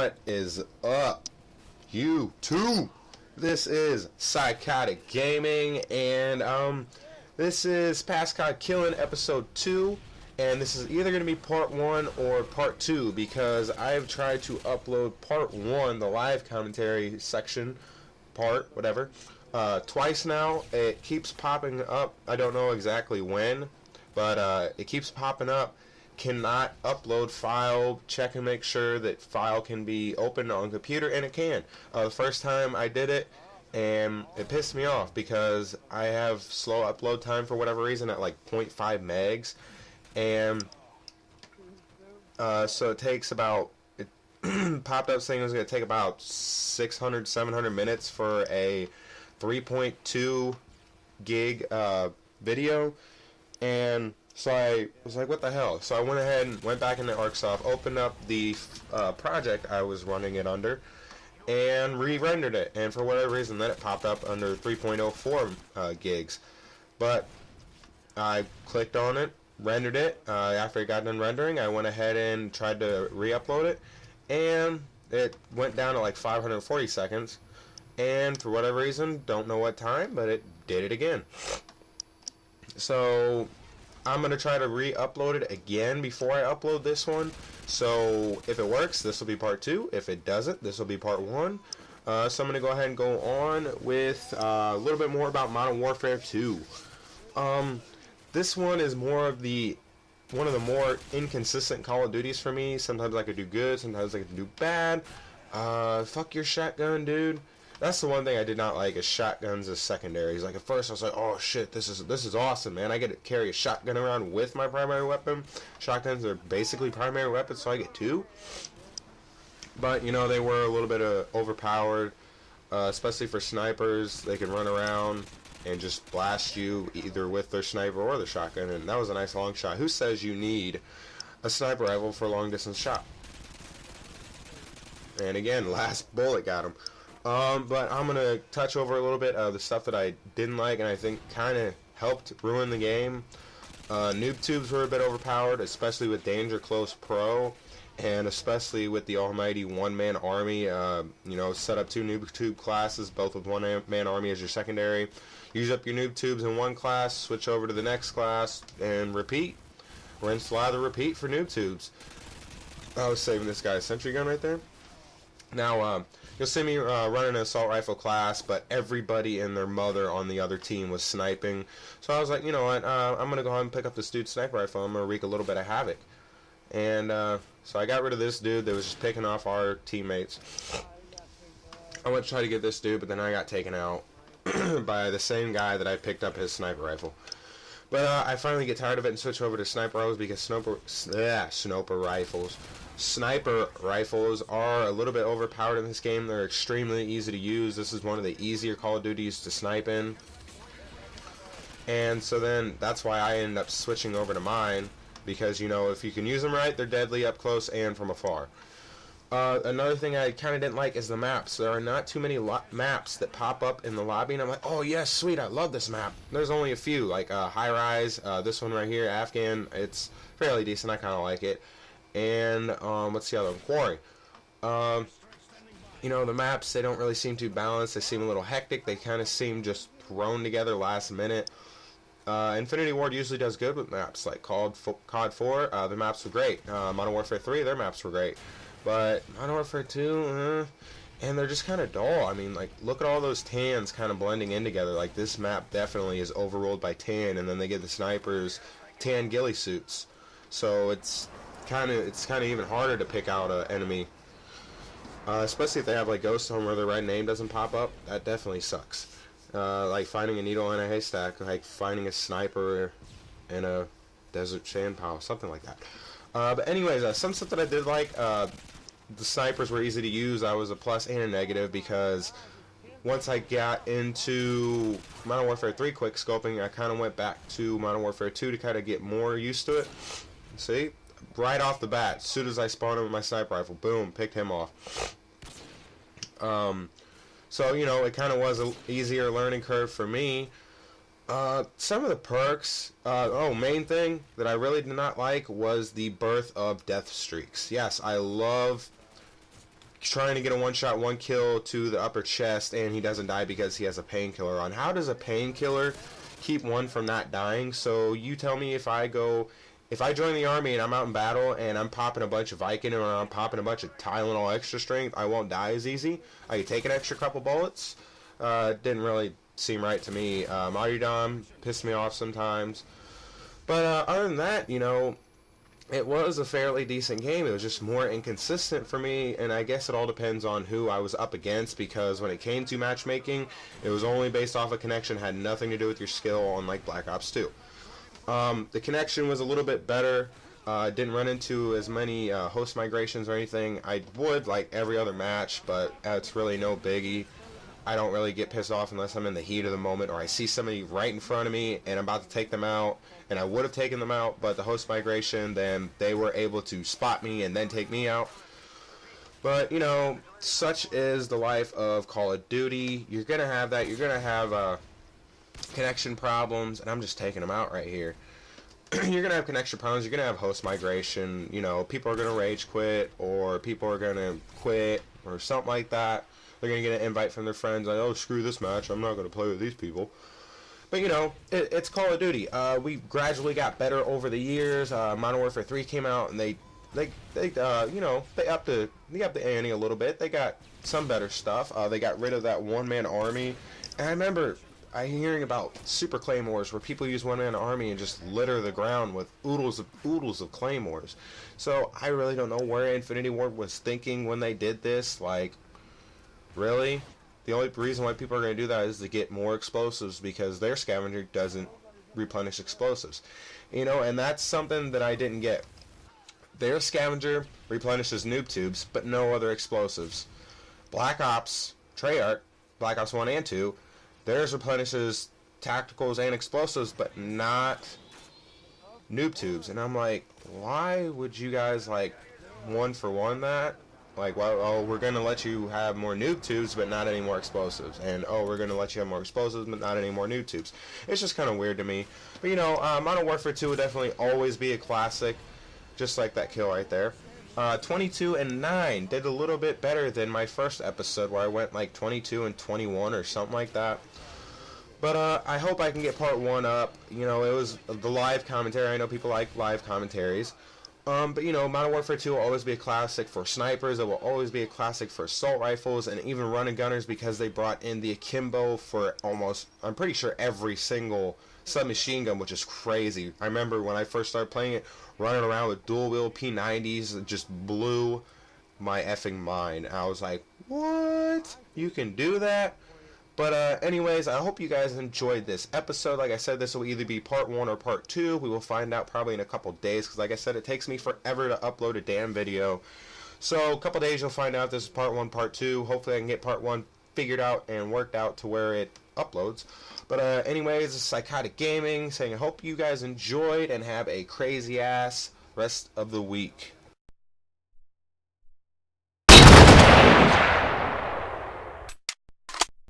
What is up, YouTube? This is Psychotic Gaming, and this is past CoD Killin episode 2, and this is either going to be part 1 or part 2, because I've tried to upload part 1, the live commentary section, whatever, twice now. It keeps popping up. I don't know exactly when, but it keeps popping up. Cannot upload file, check and make sure that file can be opened on computer, and it can. The first time I did it, and it pissed me off because I have slow upload time for whatever reason at like 0.5 megs, and so it takes about, it popped up saying it was going to take about 600-700 minutes for a 3.2 gig video, and so I was like, what the hell? So I went ahead and went back into ArcSoft, opened up the project I was running it under, and re-rendered it. And for whatever reason, then it popped up under 3.04 gigs. But I clicked on it, rendered it. After it got done rendering, I went ahead and tried to re-upload it, and it went down to like 540 seconds. And for whatever reason, don't know what time, but it did it again. So I'm going to try to re-upload it again before I upload this one. So if it works, this will be part 2. If it doesn't, this will be part 1. So I'm going to go ahead and go on with a little bit more about Modern Warfare 2. This one is one of the more inconsistent Call of Duties for me. Sometimes I could do good, sometimes I could do bad. Fuck your shotgun, dude. That's the one thing I did not like, is shotguns as secondaries. Like, at first I was like, oh shit, this is awesome, man. I get to carry a shotgun around with my primary weapon. Shotguns are basically primary weapons, so I get 2. But, you know, they were a little bit overpowered, especially for snipers. They can run around and just blast you either with their sniper or their shotgun, and that was a nice long shot. Who says you need a sniper rifle for a long distance shot? And again, last bullet got him. But I'm going to touch over a little bit of the stuff that I didn't like and I think kind of helped ruin the game. Noob tubes were a bit overpowered, especially with Danger Close Pro, and especially with the almighty one-man army. You know, set up 2 noob tube classes, both with one-man army as your secondary. Use up your noob tubes in one class, switch over to the next class, and repeat. Rinse, lather, repeat for noob tubes. I was saving this guy's sentry gun right there. Now, you'll see me running an assault rifle class, but everybody and their mother on the other team was sniping. So I was like, you know what, I'm going to go ahead and pick up this dude's sniper rifle. I'm going to wreak a little bit of havoc. And so I got rid of this dude that was just picking off our teammates. I went to try to get this dude, but then I got taken out by the same guy that I picked up his sniper rifle. But I finally get tired of it and switch over to sniper rifles, because sniper rifles are a little bit overpowered in this game. They're extremely easy to use. This is one of the easier Call of Duties to snipe in. And so then that's why I ended up switching over to mine, because, you know, if you can use them right, they're deadly up close and from afar. Another thing I kind of didn't like is the maps. There are not too many maps that pop up in the lobby, and I'm like, oh yes, sweet, I love this map. There's only a few, like High Rise, this one right here, Afghan. It's fairly decent. I kind of like it. And what's the other one? Quarry. You know, the maps, they don't really seem too balanced. They seem a little hectic. They kind of seem just thrown together last minute. Infinity Ward usually does good with maps, like CoD 4. Their maps were great. Modern Warfare 3, their maps were great. But Modern Warfare 2, and they're just kind of dull. I mean, like, look at all those tans kind of blending in together. Like, this map definitely is overruled by tan, and then they get the snipers tan ghillie suits. So it's kind of even harder to pick out an enemy, especially if they have like Ghost Home where their right name doesn't pop up. That definitely sucks. Like finding a needle in a haystack, like finding a sniper in a desert sand pile, something like that. But anyways, some stuff that I did like, the snipers were easy to use. I was a plus and a negative, because once I got into Modern Warfare 3 quick scoping, I kind of went back to Modern Warfare 2 to kind of get more used to it. See? Right off the bat, as soon as I spawned him with my sniper rifle, boom, picked him off. So, you know, it kind of was an easier learning curve for me. Some of the perks, main thing that I really did not like was the birth of death streaks. Yes, I love trying to get a one-shot, one kill to the upper chest, and he doesn't die because he has a painkiller on. How does a painkiller keep one from not dying? So you tell me, if I join the army and I'm out in battle and I'm popping a bunch of Viking or I'm popping a bunch of Tylenol extra strength, I won't die as easy. I could take an extra couple bullets. Didn't really seem right to me. Martyrdom pissed me off sometimes. But other than that, you know, it was a fairly decent game. It was just more inconsistent for me, and I guess it all depends on who I was up against, because when it came to matchmaking, it was only based off a connection, had nothing to do with your skill, unlike Black Ops 2. The connection was a little bit better. Didn't run into as many host migrations or anything. I would like every other match, but it's really no biggie. I don't really get pissed off unless I'm in the heat of the moment or I see somebody right in front of me and I'm about to take them out, and I would have taken them out, but the host migration, then they were able to spot me and then take me out. But, you know, such is the life of Call of Duty. You're going to have that. You're going to have connection problems, and I'm just taking them out right here. You're going to have connection problems. You're going to have host migration. You know, people are going to rage quit, or people are going to quit, or something like that. They're going to get an invite from their friends, like, oh, screw this match, I'm not going to play with these people. But, you know, it's Call of Duty. We gradually got better over the years. Modern Warfare 3 came out, and they you know, they upped the ante a little bit. They got some better stuff. They got rid of that one-man army. And I remember hearing about super claymores where people use one-man army and just litter the ground with oodles of claymores. So I really don't know where Infinity Ward was thinking when they did this. Like, really? The only reason why people are going to do that is to get more explosives, because their scavenger doesn't replenish explosives. You know, and that's something that I didn't get. Their scavenger replenishes noob tubes, but no other explosives. Black Ops, Treyarch, Black Ops 1 and 2, theirs replenishes tacticals and explosives, but not noob tubes. And I'm like, why would you guys, like, one for one that? Like, well, oh, we're going to let you have more noob tubes, but not any more explosives. And, oh, we're going to let you have more explosives, but not any more noob tubes. It's just kind of weird to me. But, you know, Modern Warfare 2 would definitely always be a classic, just like that kill right there. 22 and 9 did a little bit better than my first episode, where I went, like, 22 and 21 or something like that. But I hope I can get part 1 up. You know, it was the live commentary. I know people like live commentaries. But, you know, Modern Warfare 2 will always be a classic for snipers. It will always be a classic for assault rifles and even run and gunners, because they brought in the akimbo for almost, I'm pretty sure, every single submachine gun, which is crazy. I remember when I first started playing it, running around with dual-wheel P90s, it just blew my effing mind. I was like, what? You can do that? But anyways, I hope you guys enjoyed this episode. Like I said, this will either be part 1 or part 2. We will find out probably in a couple days, because like I said, it takes me forever to upload a damn video. So a couple days you'll find out if this is part 1, part 2. Hopefully I can get part 1 figured out and worked out to where it uploads. But anyways, this is Psychotic Gaming saying I hope you guys enjoyed and have a crazy ass rest of the week.